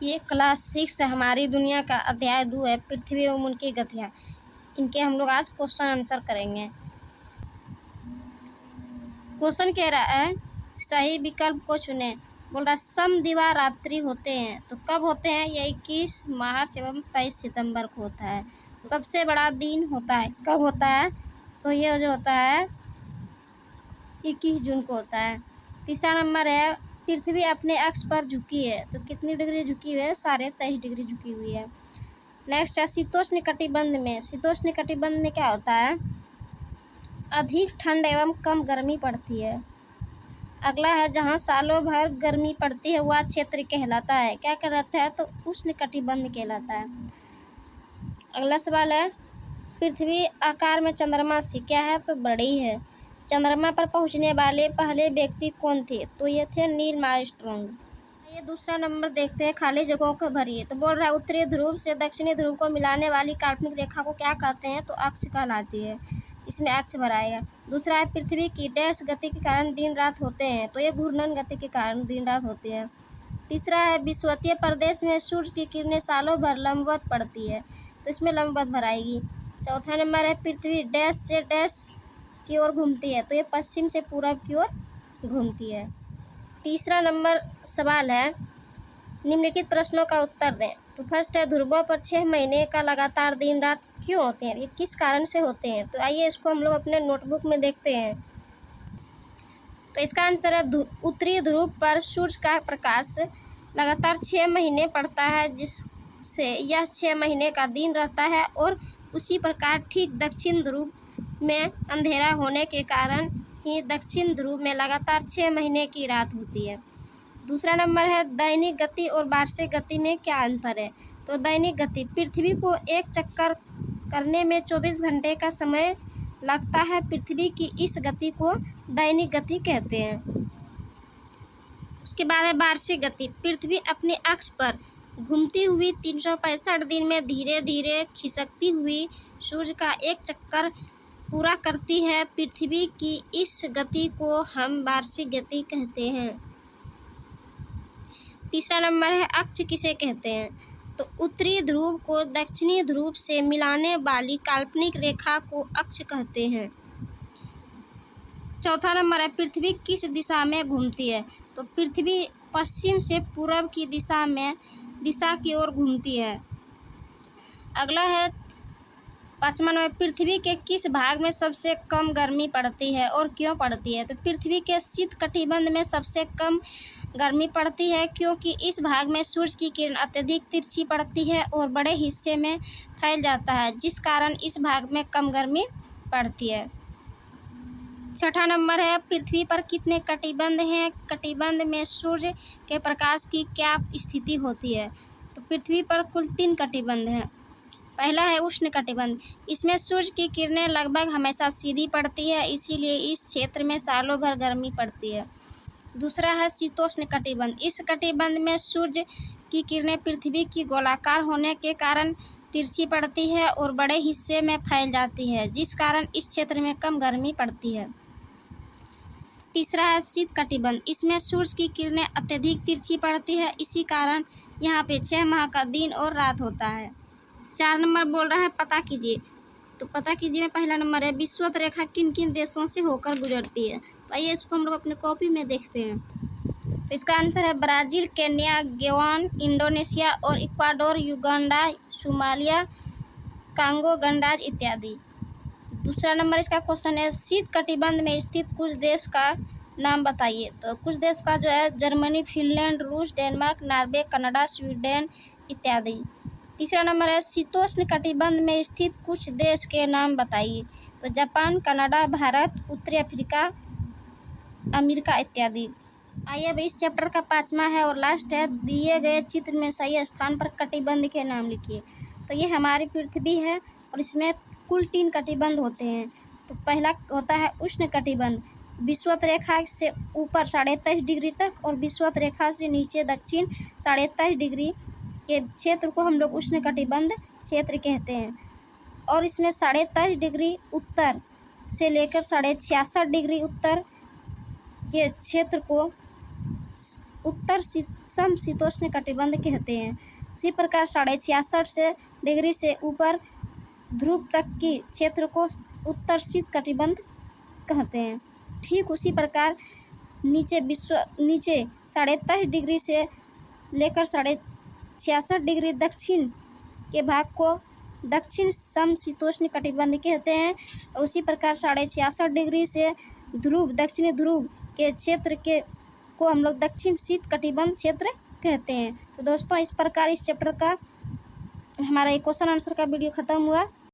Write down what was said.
ये क्लास 6 हमारी दुनिया का अध्याय 2 है, पृथ्वी एवं उनकी गतियाँ। इनके हम लोग आज क्वेश्चन आंसर करेंगे। क्वेश्चन कह रहा है सही विकल्प को चुने। बोल रहा समदिवा रात्रि होते हैं तो कब होते हैं? ये 21 मार्च एवं 23 सितंबर को होता है। सबसे बड़ा दिन होता है कब होता है? तो ये जो होता है 21 जून को होता है। तीसरा नंबर है पृथ्वी अपने अक्ष पर झुकी है तो कितनी डिग्री झुकी हुई है? 23.5 डिग्री झुकी हुई है। नेक्स्ट है शीतोष्ण कटिबंध में। शीतोष्ण कटिबंध में क्या होता है? अधिक ठंड एवं कम गर्मी पड़ती है। अगला है जहाँ सालों भर गर्मी पड़ती है वह क्षेत्र कहलाता है। क्या कहलाता है? तो उष्ण कटिबंध कहलाता है। अगला सवाल है पृथ्वी आकार में चंद्रमा से क्या है? तो बड़ी है। चंद्रमा पर पहुंचने वाले पहले व्यक्ति कौन थे? तो ये थे नील आर्मस्ट्रांग। ये दूसरा नंबर देखते हैं, खाली जगहों को भरिए। तो बोल रहा है उत्तरी ध्रुव से दक्षिणी ध्रुव को मिलाने वाली काल्पनिक रेखा को क्या कहते हैं? तो अक्ष कहलाती है। इसमें अक्ष भराएगा। दूसरा है पृथ्वी की डैश गति के कारण दिन रात होते हैं तो ये घूर्णन गति के कारण दिन रात होती है। तीसरा है विषुवतीय प्रदेश में सूर्य की किरणें सालों भर लंबवत पड़ती है तो इसमें लंबवत भराएगी। चौथा नंबर है पृथ्वी डैश से डैश की ओर घूमती है तो ये पश्चिम से पूरब की ओर घूमती है। तीसरा नंबर सवाल है निम्नलिखित प्रश्नों का उत्तर दें। तो फर्स्ट है ध्रुवों पर 6 महीने का लगातार दिन रात क्यों होते हैं? ये किस कारण से होते हैं? तो आइए इसको हम लोग अपने नोटबुक में देखते हैं। तो इसका आंसर है उत्तरी ध्रुव पर सूर्य का प्रकाश लगातार 6 महीने पड़ता है जिससे यह 6 महीने का दिन रहता है और उसी प्रकार ठीक दक्षिण ध्रुव में अंधेरा होने के कारण ही दक्षिण ध्रुव में लगातार 6 महीने की रात होती है। दूसरा नंबर है दैनिक गति और वार्षिक गति में क्या अंतर है? तो दैनिक गति पृथ्वी को एक चक्कर करने में 24 घंटे का समय लगता है। पृथ्वी की इस गति को दैनिक गति कहते हैं। उसके बाद है वार्षिक गति। पृथ्वी अपने अक्ष पर घूमती हुई 365 दिन में धीरे धीरे खिसकती हुई सूर्य का एक चक्कर पूरा करती है। पृथ्वी की इस गति को हम वार्षिक गति कहते हैं। तीसरा नंबर है अक्ष किसे कहते हैं? तो उत्तरी ध्रुव को दक्षिणी ध्रुव से मिलाने वाली काल्पनिक रेखा को अक्ष कहते हैं। चौथा नंबर है पृथ्वी किस दिशा में घूमती है? तो पृथ्वी पश्चिम से पूरब की दिशा की ओर घूमती है। अगला है पाँचवा नंबर पृथ्वी के किस भाग में सबसे कम गर्मी पड़ती है और क्यों पड़ती है? तो पृथ्वी के शीत कटिबंध में सबसे कम गर्मी पड़ती है क्योंकि इस भाग में सूर्य की किरण अत्यधिक तिरछी पड़ती है और बड़े हिस्से में फैल जाता है जिस कारण इस भाग में कम गर्मी पड़ती है। छठा नंबर है पृथ्वी पर कितने कटिबंध हैं? कटिबंध में सूर्य के प्रकाश की क्या स्थिति होती है? तो पृथ्वी पर कुल 3 कटिबंध हैं। पहला है उष्ण कटिबंध। इसमें सूर्य की किरणें लगभग हमेशा सीधी पड़ती है इसीलिए इस क्षेत्र में सालों भर गर्मी पड़ती है। दूसरा है शीतोष्ण कटिबंध। इस कटिबंध में सूर्य की किरणें पृथ्वी की गोलाकार होने के कारण तिरछी पड़ती है और बड़े हिस्से में फैल जाती है जिस कारण इस क्षेत्र में कम गर्मी पड़ती है। तीसरा है शीत कटिबंध। इसमें सूर्य की किरणें अत्यधिक तिरछी पड़ती है इसी कारण यहाँ पे 6 माह का दिन और रात होता है। 4 नंबर बोल रहा है पता कीजिए। तो पता कीजिए में पहला नंबर है विषुवत रेखा किन किन देशों से होकर गुजरती है? तो आइए इसको हम लोग अपने कॉपी में देखते हैं। तो इसका आंसर है ब्राज़ील, केन्या, गयाना, इंडोनेशिया और इक्वाडोर, युगांडा, सोमालिया, कांगो गणराज इत्यादि। दूसरा नंबर इसका क्वेश्चन है शीत कटिबंध में स्थित कुछ देश का नाम बताइए। तो कुछ देश का जो है जर्मनी, फिनलैंड, रूस, डेनमार्क, नॉर्वे, कनाडा, स्वीडन इत्यादि। तीसरा नंबर है शीतोष्ण कटिबंध में स्थित कुछ देश के नाम बताइए। तो जापान, कनाडा, भारत, उत्तरी अफ्रीका, अमेरिका इत्यादि। आइए अब इस चैप्टर का 5वां है और लास्ट है दिए गए चित्र में सही स्थान पर कटिबंध के नाम लिखिए। तो ये हमारी पृथ्वी है और इसमें कुल 3 कटिबंध होते हैं। तो पहला होता है उष्ण कटिबंध, विषुवत रेखा से ऊपर 23.5 डिग्री तक और विषुवत रेखा से नीचे दक्षिण 23.5 डिग्री के क्षेत्र को हम लोग उष्ण कटिबंध क्षेत्र कहते हैं। और इसमें 23.5 डिग्री उत्तर से लेकर 66.5 डिग्री उत्तर के क्षेत्र को उत्तर समशीतोष्ण कटिबंध कहते हैं। उसी प्रकार 66.5 डिग्री से ऊपर ध्रुव तक की क्षेत्र को उत्तर शीत कटिबंध कहते हैं। ठीक उसी प्रकार नीचे 23.5 डिग्री से लेकर 66.5 डिग्री दक्षिण के भाग को दक्षिण समशीतोष्ण कटिबंध कहते हैं। और उसी प्रकार 66.5 डिग्री से दक्षिणी ध्रुव के क्षेत्र को हम लोग दक्षिण शीत कटिबंध क्षेत्र कहते हैं। तो दोस्तों इस प्रकार इस चैप्टर का हमारा एक क्वेश्चन आंसर का वीडियो ख़त्म हुआ।